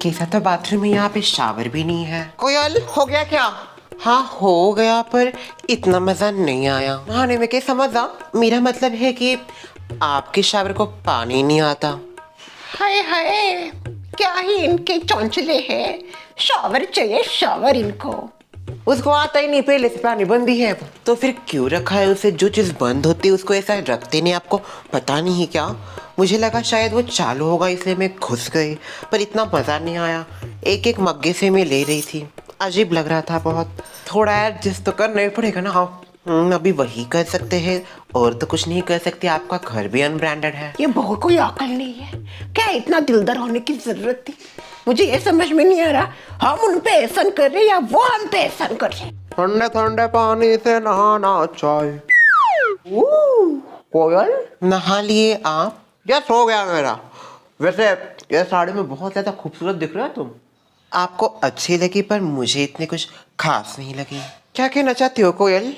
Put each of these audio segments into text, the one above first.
कैसा था बाथरूम में, यहाँ पे शावर भी नहीं है। कोयल हो गया क्या? हाँ हो गया, पर इतना मजा नहीं आया नहाने में। कैसा मजा? मेरा मतलब है कि आपके शावर को पानी नहीं आता। हाय हाय, क्या ही इनके चौंचले हैं। शावर चाहिए शावर इनको। उसको आता ही नहीं, पहले से पानी बंद ही है। तो फिर क्यों रखा है उसे? जो चीज बंद होती है उसको ऐसा रखते नहीं, आपको पता नहीं है क्या? मुझे लगा शायद वो चालू होगा इसलिए मैं घुस गई, पर इतना मजा नहीं आया। एक एक मग्गे से मैं ले रही थी, अजीब लग रहा था बहुत। थोड़ा एडजस्ट तो करना ही पड़ेगा ना। हाँ अभी वही कर सकते हैं और तो कुछ नहीं कर सकते। आपका घर भी अनब्रांडेड है। ये बहू कोई अकल नहीं है क्या? इतना दिलदार होने की जरूरत थी? मुझे ये समझ में नहीं आ रहा, हम उन पे एहसान कर रहे या वो हम पे एहसान कर रहे। ठंडे ठंडे पानी से नहाना चाहिए। कोयल नहा लिए आप? यस हो गया मेरा। वैसे ये साड़ी में बहुत ज्यादा खूबसूरत दिख रहा है तुम। आपको अच्छी लगी, पर मुझे इतनी कुछ खास नहीं लगी। क्या कहना चाहती हो कोयल?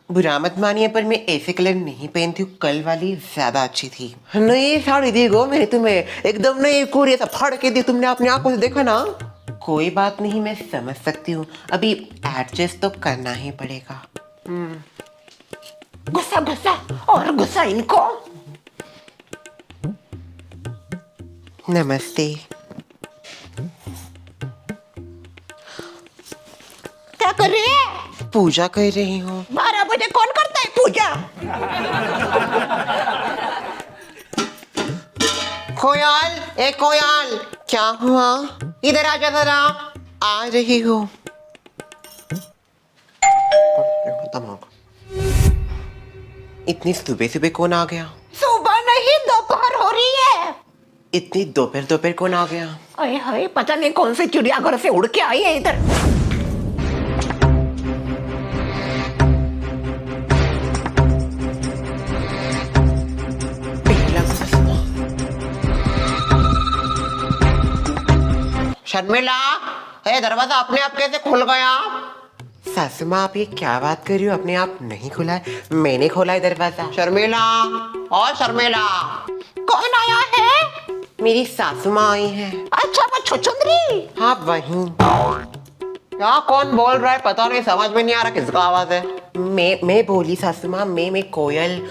बुरा मत मानिए, पर मैं ऐसे कलर नहीं पहनती हूँ। कल वाली ज्यादा अच्छी थी। नई साड़ी दी गो मैंने तुम्हें, एकदम नई पूरी ऐसा फाड़ के दी। तुमने अपनी आंखों से देखा ना। कोई बात नहीं, मैं समझ सकती हूँ। अभी एडजस्ट तो करना ही पड़ेगा। गुस्सा गुस्सा और गुस्सा इनको। नमस्ते। क्या कर रही है? पूजा कर रही हूँ। 12 बजे कौन करता है पूजा? कोयल, ए कोयल, क्या हुआ? इधर आ जा जरा। आ रही हूँ। इतनी सुबह सुबह कौन आ गया? सुबह नहीं, दोपहर हो रही है। इतनी दोपहर दोपहर कौन आ गया? अरे हाय, पता नहीं कौन सी चिड़िया घर से उड़ के आई है इधर। शर्मिला, ये दरवाजा अपने आप कैसे खुल गया? सासू माँ, आप ये क्या बात कर रही हो? अपने आप नहीं खुला है, मैंने खोला है दरवाजा। शर्मिला, और शर्मिला। कौन आया है? मेरी सासू माँ आई है। अच्छा, वो छुछुंदरी। हाँ वही। क्या कौन बोल रहा है पता नहीं, समझ में नहीं आ रहा किसका आवाज है। मैं बोली सासू माँ, मैं कोयल।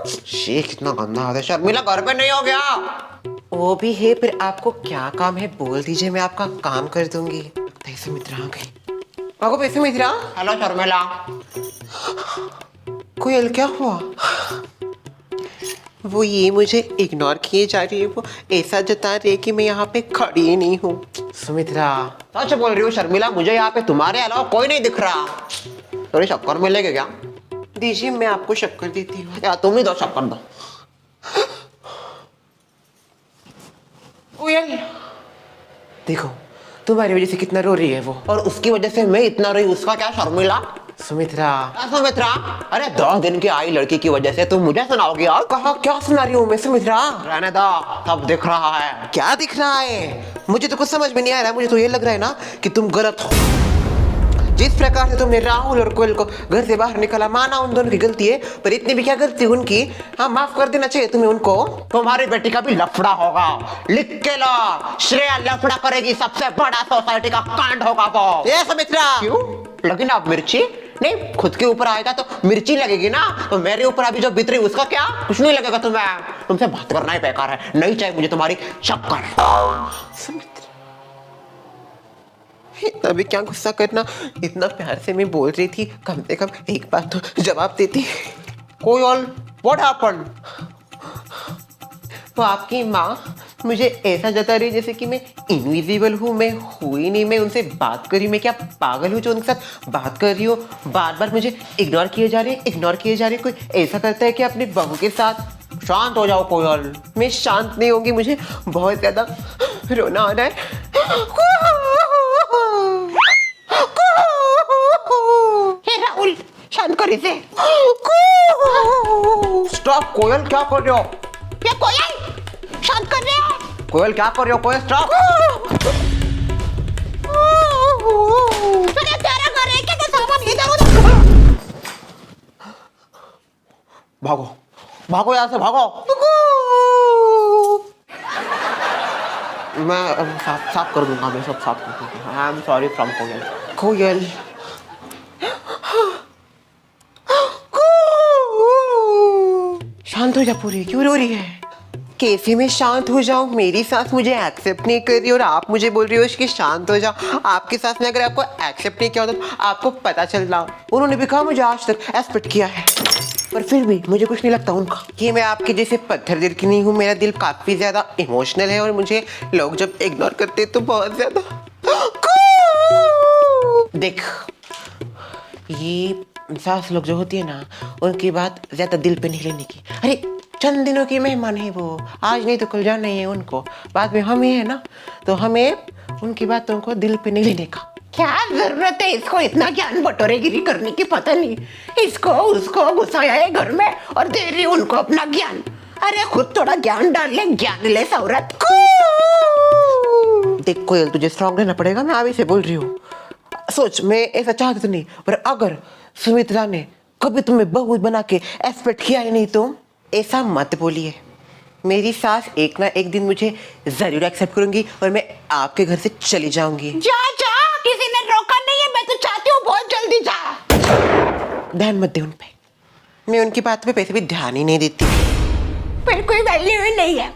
शी, कितना गंदा आवाज है। शर्मिला घर पे नहीं हो गया? वो भी है, पर आपको क्या काम है बोल दीजिए, मैं आपका काम कर दूंगी। सुमित्रा आ गई। आपको पैसे मित्रा। हेलो शर्मिला। कोयल क्या हुआ? वो ये मुझे इग्नोर किए जा रही है। वो ऐसा जता रही है कि मैं यहाँ पे खड़ी ही नहीं हूँ। सुमित्रा, सच बोल रही हूँ शर्मिला, मुझे यहाँ पे तुम्हारे अलावा कोई नहीं दिख रहा। थोड़ी शक्कर मिलेगी क्या? दीजिए, मैं आपको शक्कर देती हूँ। या तुम ही दो, शक्कर दो। कोयल देखो, तुम्हारी वजह से कितना रो रही है वो। और उसकी वजह से मैं इतना रही, उसका क्या शर्मिला? सुमित्रा। सुमित्रा, अरे 10 दिन की आई लड़की की वजह से तुम मुझे सुनाओगी? और कहा क्या सुना रही हूँ मैं? सुमित्रा, रहने दो, सब दिख रहा है। क्या दिख रहा है? मुझे तो कुछ समझ में नहीं आ रहा है। मुझे तो ये लग रहा है ना कि तुम गलत हो। जिस प्रकार से तुमने राहुल और कोयल को घर से बाहर निकाला, माना उन दोनों की गलती है, पर इतनी भी क्या गलती उनकी? हाँ, माफ कर देना चाहिए तुम्हें उनको। तुम्हारी बेटी का भी लफड़ा होगा, लिख के लो। श्रेया लफड़ा करेगी, सबसे बड़ा सोसाइटी का कांड होगा वो। ये सुमित्रा, क्यों लगी ना मिर्ची? नहीं, खुद के ऊपर आएगा तो मिर्ची लगेगी ना। तो मेरे ऊपर अभी जो बीत रही उसका क्या? कुछ नहीं लगेगा तुम्हें। तुमसे बात करना ही बेकार है, नहीं चाहिए मुझे तुम्हारी शक्कर। अभी क्या गुस्सा करना? इतना प्यार से मैं बोल रही थी, कम से कम एक बार तो जवाब देती। कोयल, व्हाट हैपेंड? तो आपकी माँ मुझे ऐसा जता रही जैसे कि मैं इनविजिबल हूँ। मैं हुई नहीं, मैं उनसे बात कर रही हूँ। मैं क्या पागल हूँ जो उनके साथ बात कर रही हूँ? बार बार मुझे इग्नोर किए जा रहे हैं, इग्नोर किए जा रहे हैं। कोई ऐसा करता है कि अपनी बहू के साथ? शांत हो जाओ कोयल। मैं शांत नहीं होंगी, मुझे बहुत ज्यादा रोना आ रहा है। हे राहुल, शांत कर इसे। स्टॉप कोयल, क्या कर रहे हो? ये कोयल, शांत कर रहे हैं। कोयल क्या कर रहे हो? कोयल स्टॉप। अरे तेरा घर है क्या? तो सामान इधर उधर। भागो, भागो यहाँ से, भागो। मैं साफ कर दूंगा, मैं सब साफ कर दूंगा। आई एम सॉरी फ्रॉम कोयल। कोयल शांत हो जा पूरी, क्यों रो रही है? कैसे मैं शांत हो जाऊं? मेरी सास मुझे एक्सेप्ट नहीं कर रही और आप मुझे बोल रही हो कि शांत हो जाओ। आपकी सास ने अगर आपको एक्सेप्ट नहीं किया होता तो आपको पता चल रहा। उन्होंने भी कहा मुझे आज तक एक्सेप्ट किया है, पर फिर भी मुझे कुछ नहीं लगता उनका कि मैं आपके जैसे पत्थर दिल की नहीं हूँ। मेरा दिल काफी ज्यादा इमोशनल है और मुझे लोग जब इग्नोर करते तो बहुत ज्यादा। देख, ये सास लोग जो होती है ना, उनकी बात ज्यादा दिल पे नहीं लेने की। अरे चंद दिनों की मेहमान है वो, आज नहीं तो कल जाना ही है उनको, बाद में हम ही है ना, तो हमें उनकी बातों को दिल पे नहीं लेने का। क्या जरूरत है इसको इतना ज्ञान बटोरेगिरी करने की? पता नहीं इसको उसको घुसाया है घर में और दे रही उनको अपना ज्ञान। अरे खुद थोड़ा ज्ञान डाल ले, ज्ञान ले औरत। देख कोयल, तुझे स्ट्रांग रहना पड़ेगा, मैं अभी से बोल रही हूँ। सोच, मैं ऐसा चाहती तो नहीं, पर अगर सुमित्रा ने कभी तुम्हें बहू बना के एक्सपेक्ट किया ही नहीं तो ऐसा मत बोलिए। मेरी सास एक ना एक दिन मुझे जरूर एक्सेप्ट करूंगी और मैं आपके घर से चली जाऊंगी। जा जा, किसी ने रोका नहीं है, मैं तो चाहती हूँ बहुत जल्दी जा। ध्यान मत दे उन पे, मैं उनकी बात पे पैसे भी ध्यान ही नहीं देती। फिर कोई वैल्यू ही नहीं है।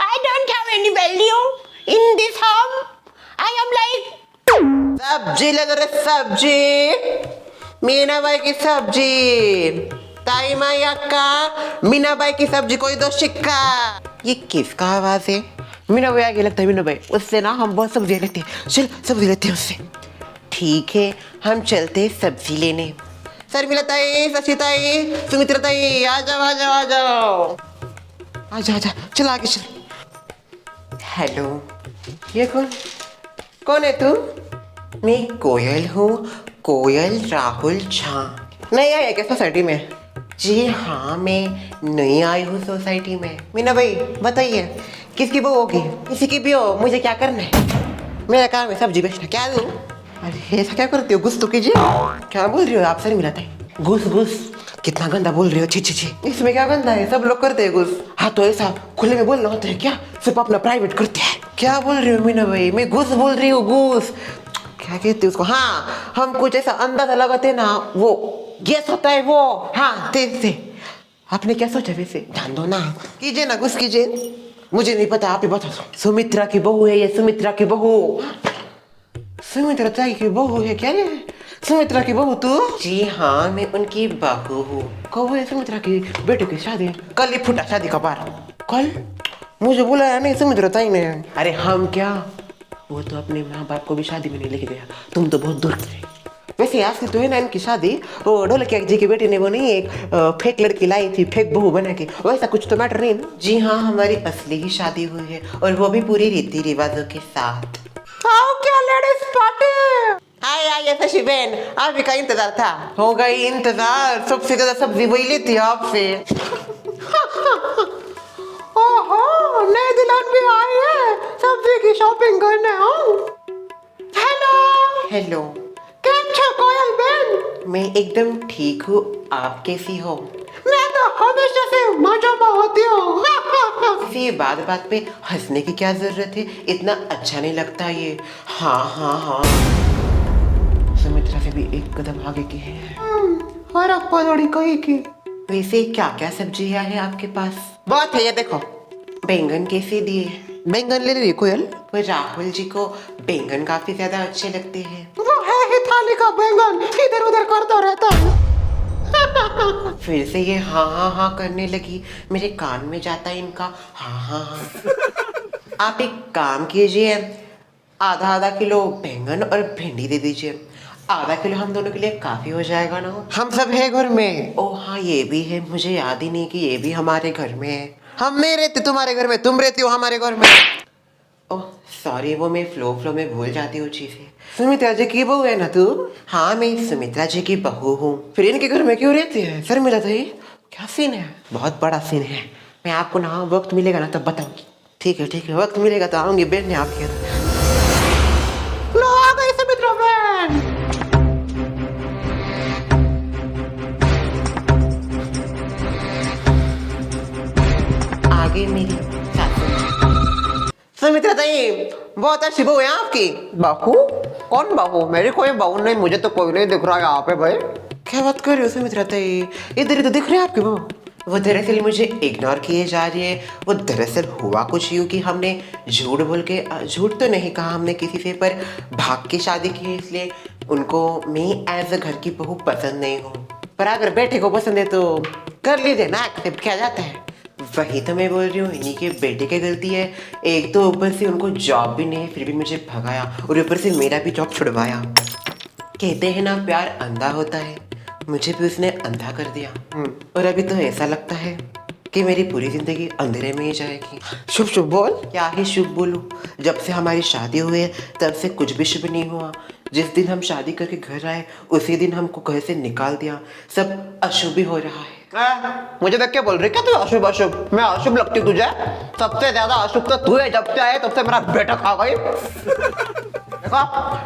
I don't have any value in this home. I am like सब्जी लग रही, सब्जी मीना बाई की सब्जी, ताई माई अक्का मीना बाई की सब्जी, कोई दो शिक्का। ये किसका आवाज है? मीना बाई आगे लगता है, मीना बाई उससे ना हम बहुत सब्जी लेते हैं। चल सब्जी लेते हैं उससे। ठीक है, हम चलते सब्जी लेने। शर्मिला ताई, शशि ताई, सुमित्रा ताई, आ जाओ आ जाओ आ जाओ, आजा आजा, चल आगे चल। हेलो, ये कौन है तू? मैं कोयल हूँ, कोयल राहुल झा। नई आई है क्या सोसाइटी में? जी हाँ, मैं नई आई हूँ सोसाइटी में। मीना भाई बताइए, किसकी बहू होगी? किसी की भी हो, मुझे क्या करना है? मेरा काम है सब्जी बेचना, क्या दूँ? अरे ऐसा क्या करती हो? घुस तो कीजिए। क्या बोल रही हो आप? सर मिलाते घुस घुस, कितना गंदा बोल रही हो। छी छी छी, इसमें क्या गंदा है? सब लोग करते हैं घुस। हाँ तो ऐसा खुले में बोलना होता है क्या? सिर्फ अपना प्राइवेट करते हैं। क्या बोल रही हो मीना भाई? मैं घुस बोल रही हूँ, घुस। क्या कहते उसको? हाँ, हम कुछ ऐसा अंदाजा लगाते ना, वो गैस होता है वो। हाँ तेज से। आपने क्या सोचा वैसे? ध्यान दो ना, कीजिए ना, घुस कीजिए। मुझे नहीं पता, आप ही बता दो। सुमित्रा की बहू है ये, सुमित्रा की बहू। सुमित्रा ताई की बहू है क्या ये? सुमित्रा की बहू तू? जी हाँ, मैं उनकी बहू हूँ। कब है सुमित्रा की बेटे की शादी? कल ही फूटा शादी का बार। कल? मुझे बुलाया नहीं सुमित्रा ताई ने। अरे हम क्या, वो तो अपने माँ बाप को भी शादी में नहीं लेके गया, तुम तो बहुत दूर थे। वैसे आज तो है ना इनकी शादी, वो ढोलकिया जी की बेटी ने वो नहीं एक फेक लड़की लाई थी, फेक बहू बना के, वैसा कुछ तो मैटर नहीं ना? जी हाँ, हमारी असली ही शादी हुई है और वो भी पूरी रीति रिवाजों के साथ। आओ क्या लेडीज पार्टी। आए आए शशि बहन, आप का इंतजार था। हो गई इंतजार, सबसे ज्यादा सब्जी वही लेती है आपसे। ओहो, नए दुल्हन भी आई है सब्जी की शॉपिंग करने। हेलो हेलो, केम छो कोयल बहन? मैं एकदम ठीक हूँ, आप कैसी हो? मैं तो हमेशा से मजा में होती हूँ। किसी बात बात पे हंसने की क्या जरूरत है? इतना अच्छा नहीं लगता ये। हाँ हाँ हाँ, सुमित्रा से भी एक कदम आगे की है। फर्क पड़ोड़ी कहीं की। वैसे क्या क्या सब्जियां है आपके पास? बहुत है, ये देखो। बैंगन कैसे दिए? बैंगन ले रही कोयल? पर राहुल जी को बैंगन काफी ज्यादा अच्छे लगते हैं। वो है ही थाली का बैंगन, इधर उधर करता रहता है। फिर से ये हाँ हाँ हाँ करने लगी, मेरे कान में जाता है इनका हाँ हाँ हाँ। आप एक काम कीजिए, आधा आधा किलो बैंगन और भिंडी दे दीजिए। आधा किलो हम दोनों के लिए काफी हो जाएगा ना? हम सब है घर में। ओ हाँ, ये भी है, मुझे याद ही नहीं कि ये भी हमारे घर में है। हम नहीं रहते तुम्हारे घर में, तुम रहती हो हमारे घर में। ओह सॉरी, वो मैं फ्लो में भूल जाती हूँ चीजें। सुमित्रा जी की बहू है ना तू? हाँ, मैं सुमित्रा जी की बहू हूँ। फिर इनके घर में क्यों रहती है? सर मिला था ये क्या सीन है? बहुत बड़ा सीन है, मैं आपको ना वक्त मिलेगा ना तब बताऊंगी। ठीक है, वक्त मिलेगा तो आऊंगी बैठने आपके घर। लो आ गई सुमित्रा बहन। आगे मेरी सासू। सुमित्रा ताई बहुत अच्छी बहू है आपकी। बहू? कौन बहू? मेरी कोई बहू नहीं, मुझे तो कोई नहीं दिख रहा है यहाँ पे भाई। क्या बात कर रहे हो सुमित्रा ताई, इधर ही तो दिख रहे हैं आपके बहू। वो दरअसल मुझे इग्नोर किए जा रही है। वो दरअसल हुआ कुछ यूँ कि हमने झूठ बोल के, झूठ तो नहीं कहा हमने किसी से, पर भाग के शादी की है, इसलिए उनको मैं एज अ घर की बहू पसंद नहीं हूँ। पर अगर बेटे को पसंद है तो कर लीजिए ना, एक्सेप्ट किया जाता है। वही तो मैं बोल रही हूँ, इन्हीं के बेटे की गलती है। एक तो ऊपर से उनको जॉब भी नहीं है, फिर भी मुझे भगाया, और ऊपर से मेरा भी जॉब छुड़वाया। कहते हैं ना प्यार अंधा होता है, मुझे भी उसने अंधा कर दिया। और अभी तो ऐसा लगता है कि मेरी पूरी जिंदगी अंधेरे में ही जाएगी। शुभ शुभ बोल। क्या ही शुभ बोलूं, जब से हमारी शादी हुई है तब से कुछ भी शुभ नहीं हुआ। जिस दिन हम शादी करके घर आए उसी दिन हमको घर से निकाल दिया। सब अशुभ ही हो रहा है। मुझे देख के बोल रही क्या तू अशुभ अशुभ? मैं अशुभ लगती हूँ तुझे? सबसे ज्यादा अशुभ तो तू है, जब से आए तब से मेरा बेटा खा गई। देखो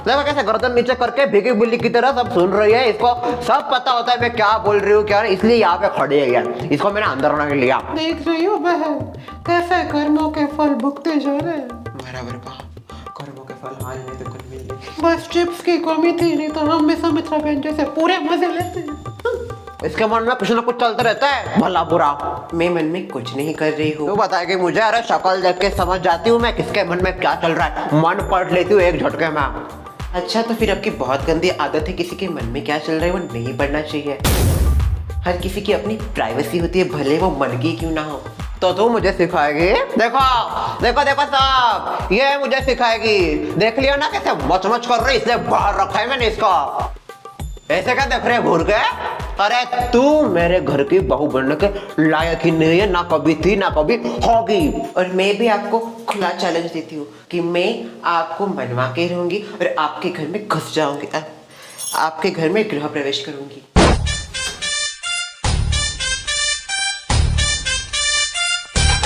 देखो कैसे गर्दन नीचे करके भीगी बिल्ली की तरह सब सुन रही है। इसको सब पता होता है मैं क्या बोल रही हूँ क्या नहीं, इसलिए यहाँ पे खड़ी है यार। इसको मैंने अंदर नहीं लिया। देख रही हो बहन, कैसे कर्मों के फल भुगते जा रहे हैं। बराबर बा, कर्मों के फल आज नहीं तो कल मिलेंगे। बस चिप्स की कमी थी, नहीं तो हम भी सुमित्रा बहन जैसे पूरे मजे लेते हैं। इसके मन में कुछ ना कुछ चलता रहता है, भला बुरा। मैं मन में कुछ नहीं कर रही हूँ। तू बताएगी मुझे? अरे शक्ल देख के समझ जाती हूँ मैं किसके मन में क्या चल रहा है। मन पढ़ लेती हूँ एक झटके में। अच्छा तो फिर आपकी बहुत गंदी आदत है, किसी के मन में क्या चल रहा है वो नहीं पढ़ना चाहिए। हर किसी की अपनी प्राइवेसी होती है, भले वो मन की क्यों ना हो। तो तू मुझे सिखाएगी? देखो देखो देखो साहब, ये मुझे सिखाएगी। देख लियो ना कैसे मचमच कर रही, इसलिए बाहर रखा है मैंने इसको। ऐसे क्या देख रहे घूर के? अरे तू मेरे घर की बहू बनने के लायक ही नहीं है, ना कभी थी ना कभी होगी। और मैं भी आपको खुला चैलेंज देती हूँ कि मैं आपको मनवा के रहूंगी और आपके घर में घुस जाऊंगी, आपके घर में गृह प्रवेश करूंगी।